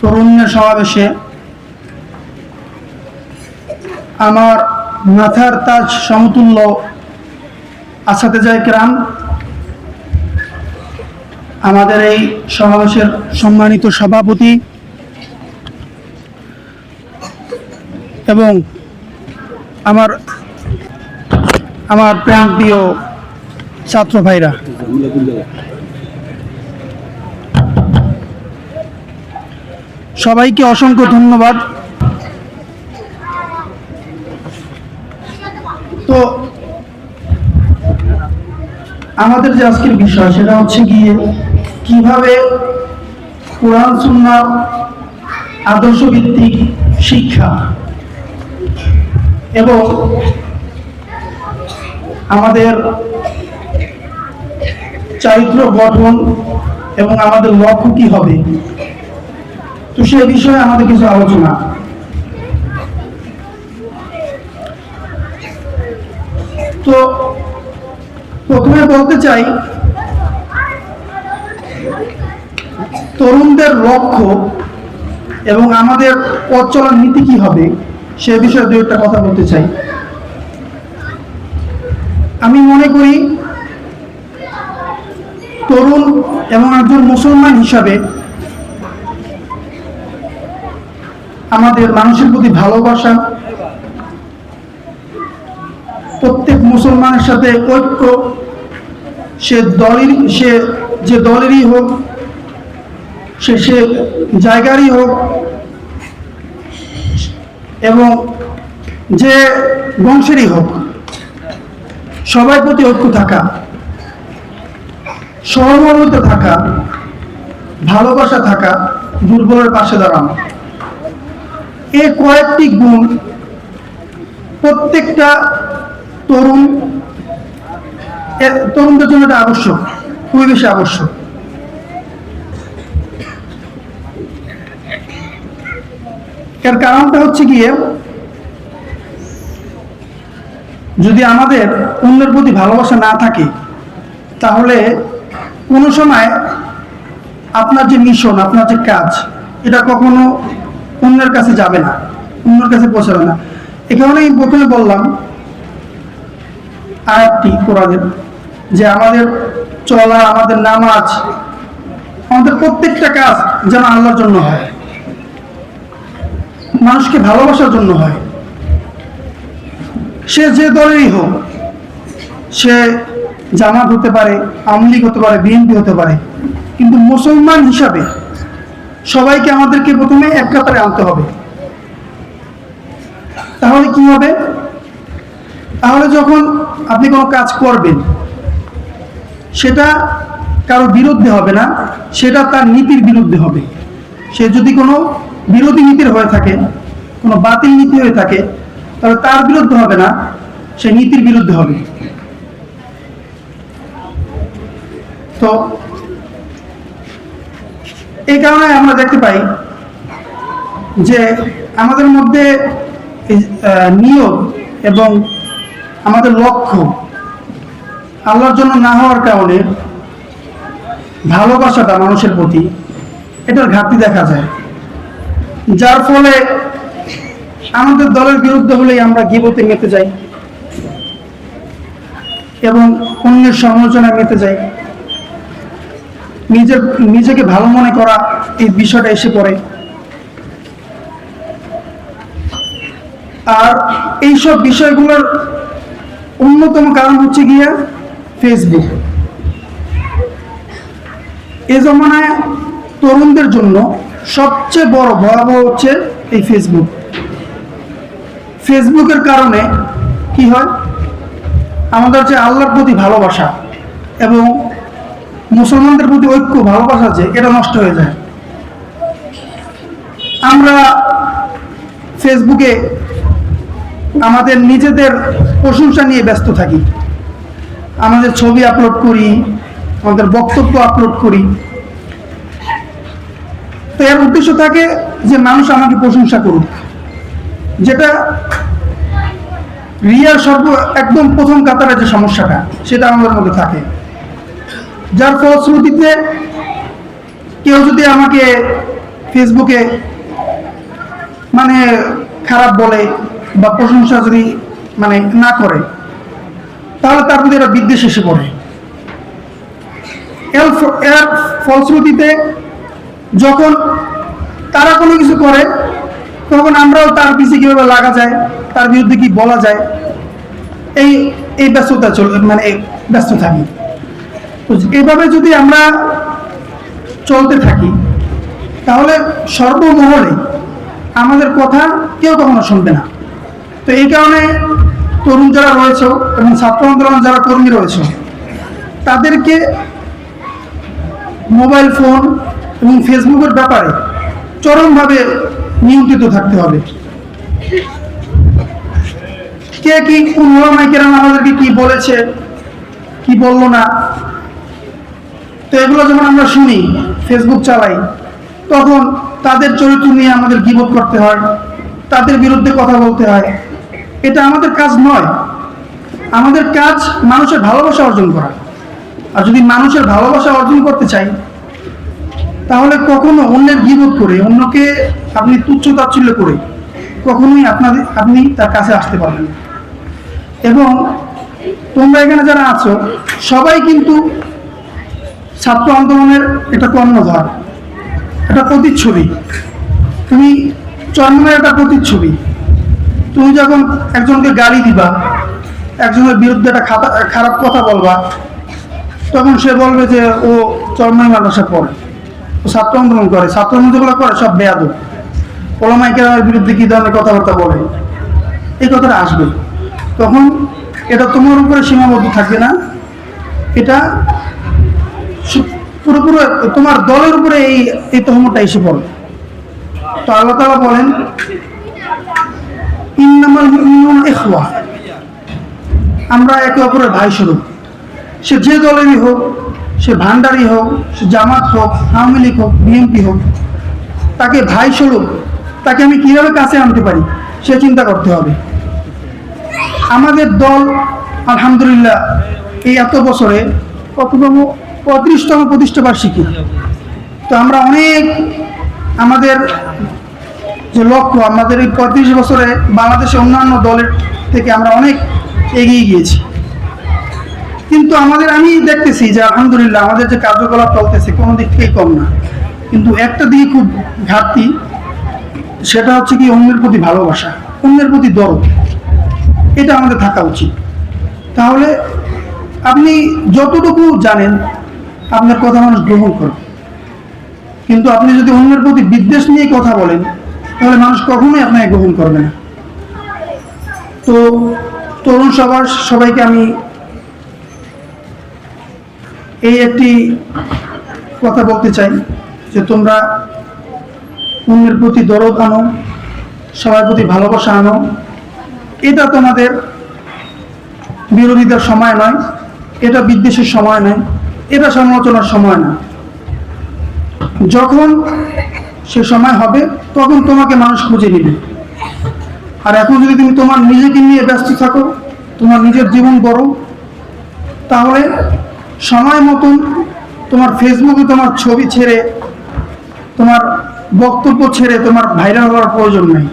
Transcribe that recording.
তরুণের সমাবেশে আমার মাথার তাজ সমতুল্য আসাতেজায়ে কেরাম, আমাদের এই সমাবেশের সম্মানিত সভাপতি এবং আমার প্রাণপ্রিয় ছাত্র ভাইরা, সবাইকে অসংখ্য ধন্যবাদ। তো আমাদের যে আজকের বিষয় সেটা হচ্ছে গিয়ে কিভাবে কোরআন সুন্নাহ আদর্শ ভিত্তিক শিক্ষা এবং আমাদের চরিত্র গঠন এবং আমাদের লক্ষ্য কি হবে, তো সে বিষয়ে আমাদের কিছু আলোচনা। তো প্রথমে বলতে চাই, তরুণদের লক্ষ্য এবং আমাদের পথ চলার নীতি কি হবে সে বিষয়ে দু একটা কথা বলতে চাই। আমি মনে করি তরুণ এবং একজন মুসলমান হিসাবে আমাদের মানুষের প্রতি ভালোবাসা, প্রত্যেক মুসলমানের সাথে ঐক্য, সে যে দলেরই হোক, সে জায়গারই হোক এবং যে বংশেরই হোক, সবার প্রতি ঐক্য থাকা, সহমর্মিত থাকা, ভালোবাসা থাকা, দুর্বলের পাশে দাঁড়ানো, এই কয়েকটি গুণ প্রত্যেকটা তরুণদের জন্য এটা আবশ্যক, খুবই বেশি আবশ্যক। এর কারণটা হচ্ছে গিয়ে, যদি আমাদের অন্যের প্রতি ভালোবাসা না থাকে তাহলে কোনো সময় আপনার যে মিশন, আপনার যে কাজ, এটা কখনো অন্যের কাছে যাবে না, অন্যের কাছে পৌঁছাবে না। এ কারণেই প্রথমে বললাম আয়াতটি কোরআনের, যে আমাদের চলা, আমাদের নামাজ, আমাদের প্রত্যেকটা কাজ যেন আল্লাহর জন্য হয়, মানুষকে ভালোবাসার জন্য হয়। সে যে দলেরই হোক, সে জামাত হতে পারে, আওয়ামী লীগ হতে পারে, বিএনপি হতে পারে, কিন্তু মুসলমান হিসাবে সবাইকে আমাদেরকে প্রথমে এক কাতারে আনতে হবে। তাহলে কি হবে? তাহলে যখন আপনি কোনো কাজ করবেন সেটা কারো বিরুদ্ধে হবে না, সেটা তার নীতির বিরুদ্ধে হবে। সে যদি কোনো বিরোধী নীতির হয়ে থাকে, কোনো বাতিল নীতি হয়ে থাকে, তাহলে তার বিরুদ্ধে হবে না, সে নীতির বিরুদ্ধে হবে। তো এই কারণে আমরা দেখতে পাই যে আমাদের মধ্যে নিয়ত এবং আমাদের লক্ষ্য আল্লাহর জন্য না হওয়ার কারণে ভালোবাসাটা মানুষের প্রতি, এটার ঘাটতি দেখা যায়, যার ফলে আমাদের দলের বিরুদ্ধে হলেই আমরা গীবতে মেতে যাই এবং অন্যের সমালোচনায় মেতে যাই। নিজেকে ভালো মনে করা, এই বিষয়টা এসে পড়ে। আর এইসব বিষয়গুলোর অন্যতম কারণ হচ্ছে গিয়া ফেসবুক। এ জমানায় তরুণদের জন্য সবচেয়ে বড় ভয়াবহ হচ্ছে এই ফেসবুক। ফেসবুকের কারণে কি হয়, আমাদের যে আল্লাহর প্রতি ভালোবাসা এবং মুসলমানদের প্রতি ঐক্য, ভালোবাসা যে এটা নষ্ট হয়ে যায়। আমরা ফেসবুকে আমাদের নিজেদের প্রশংসা নিয়ে ব্যস্ত থাকি, আমাদের ছবি আপলোড করি, আমাদের বক্তব্য আপলোড করি। তো এর উদ্দেশ্য থাকে যে মানুষ আমাকে প্রশংসা করুক, যেটা রিয়ার একদম প্রথম কাতারে যে সমস্যাটা, সেটা আমাদের মধ্যে থাকে। যার ফলশ্রুতিতে কেউ যদি আমাকে ফেসবুকে মানে খারাপ বলে বা প্রশংসা যদি মানে না করে, তাহলে তার প্রতি একটা বিদ্বেষ এসে পড়ে। এর ফলশ্রুতিতে যখন তারা কোনো কিছু করে, তখন আমরাও তার পিছিয়ে কীভাবে লাগা যায়, তার বিরুদ্ধে কি বলা যায়, এই এই ব্যস্ততা ব্যস্ত থাকি। এইভাবে যদি আমরা চলতে থাকি, তাহলে সর্বমহলে আমাদের কথা কেউ কখনো শুনবে না। তো এই কারণে তরুণ যারা রয়েছে এবং ছাত্র আন্দোলন যারা কর্মী রয়েছে, তাদেরকে মোবাইল ফোন এবং ফেসবুকের ব্যাপারে চরমভাবে নিয়ন্ত্রিত থাকতে হবে। কে কি ওলামায়ে কেরাম আমাদেরকে কি বলেছে, কি বললো না, তো এগুলো যখন আমরা শুনি, ফেসবুক চালাই, তখন তাদের চরিত্র নিয়ে আমাদের গীবত করতে হয়, তাদের বিরুদ্ধে কথা বলতে হয়। এটা আমাদের কাজ নয়। আমাদের কাজ মানুষের ভালোবাসা অর্জন করা। আর যদি মানুষের ভালোবাসা অর্জন করতে চাই, তাহলে কখনো অন্যের গীবত করে, অন্যকে আপনি তুচ্ছ তাচ্ছিল্য করে কখনোই আপনি তার কাছে আসতে পারবেন না। এবং তোমরা এখানে যারা আছো, সবাই কিন্তু ছাত্র আন্দোলনের একটা কর্ণধার, একটা প্রতিচ্ছবি। তুমি চরমনের একটা প্রতিচ্ছবি। তুমি যখন একজনকে গালি দিবা, একজনের বিরুদ্ধে একটা খারাপ কথা বলবা, তখন সে বলবে যে ও চরমনাই মাদ্রাসা পড়ে, ও ছাত্র আন্দোলন করে, ছাত্র আন্দোলন যেগুলো করে সব বেয়াদব, ওলামায়ে কেরামের বিরুদ্ধে কি ধরনের কথাবার্তা বলে, এই কথাটা আসবে। তখন এটা তোমার উপরে সীমাবদ্ধ থাকবে না, এটা পুরোপুরি তোমার দলের উপরে এই তহমতটা এসে পড়বে। তো আল্লাহ তাআলা বলেন, ইন্নামাল মুমিনুনা ইখওয়া, আমরা একে অপরের ভাই স্বরূপ। সে যে দলেরই হোক, সে ভান্ডারি হোক, সে জামাত হোক, আওয়ামী লীগ হোক, বিএনপি হোক, তাকে ভাই স্বরূপ, তাকে আমি কিভাবে কাছে আনতে পারি সে চিন্তা করতে হবে। আমাদের দল আলহামদুলিল্লাহ এই এত বছরে কততম 35তম প্রতিষ্ঠা বার্ষিকী। তো আমরা অনেক, আমাদের যে লক্ষ্য, আমাদের এই 35 বছরে বাংলাদেশে অন্যান্য দলের থেকে আমরা অনেক এগিয়ে গিয়েছি। কিন্তু আমি দেখতেছি যে আলহামদুলিল্লাহ আমাদের যে কার্যকলাপ চলতেছে কোনো দিক থেকেই কম না। কিন্তু একটা দিকে খুব ঘাটতি, সেটা হচ্ছে কি অন্যের প্রতি ভালোবাসা, অন্যের প্রতি দরদ। এটা আমাদের থাকা উচিত। তাহলে আপনি যতটুকু জানেন আপনার কথা মানুষ গ্রহণ করে, কিন্তু আপনি যদি অন্যের প্রতি বিদ্বেষ নিয়ে কথা বলেন, তাহলে মানুষ কখনোই আপনাকে গ্রহণ করবে না। তো তরুণ সবাইকে আমি এই একটি কথা বলতে চাই যে তোমরা অন্যের প্রতি দরদ আনো, সবার প্রতি ভালোবাসা আনো। এটা তোমাদের বিরোধিতার সময় নয়, এটা বিদ্বেষের সময় নয়, এটা সমালোচনার সময় না। যখন সে সময় হবে তখন তোমাকে মানুষ খুঁজে নেবে। আর এখন যদি তুমি তোমার নিজেকে নিয়ে ব্যস্ত থাকো, তোমার নিজের জীবন গড়ো, তাহলে সময় মতন তোমার ফেসবুকে তোমার ছবি ছেড়ে, তোমার বক্তব্য ছেড়ে তোমার ভাইরাল হওয়ার প্রয়োজন নেই।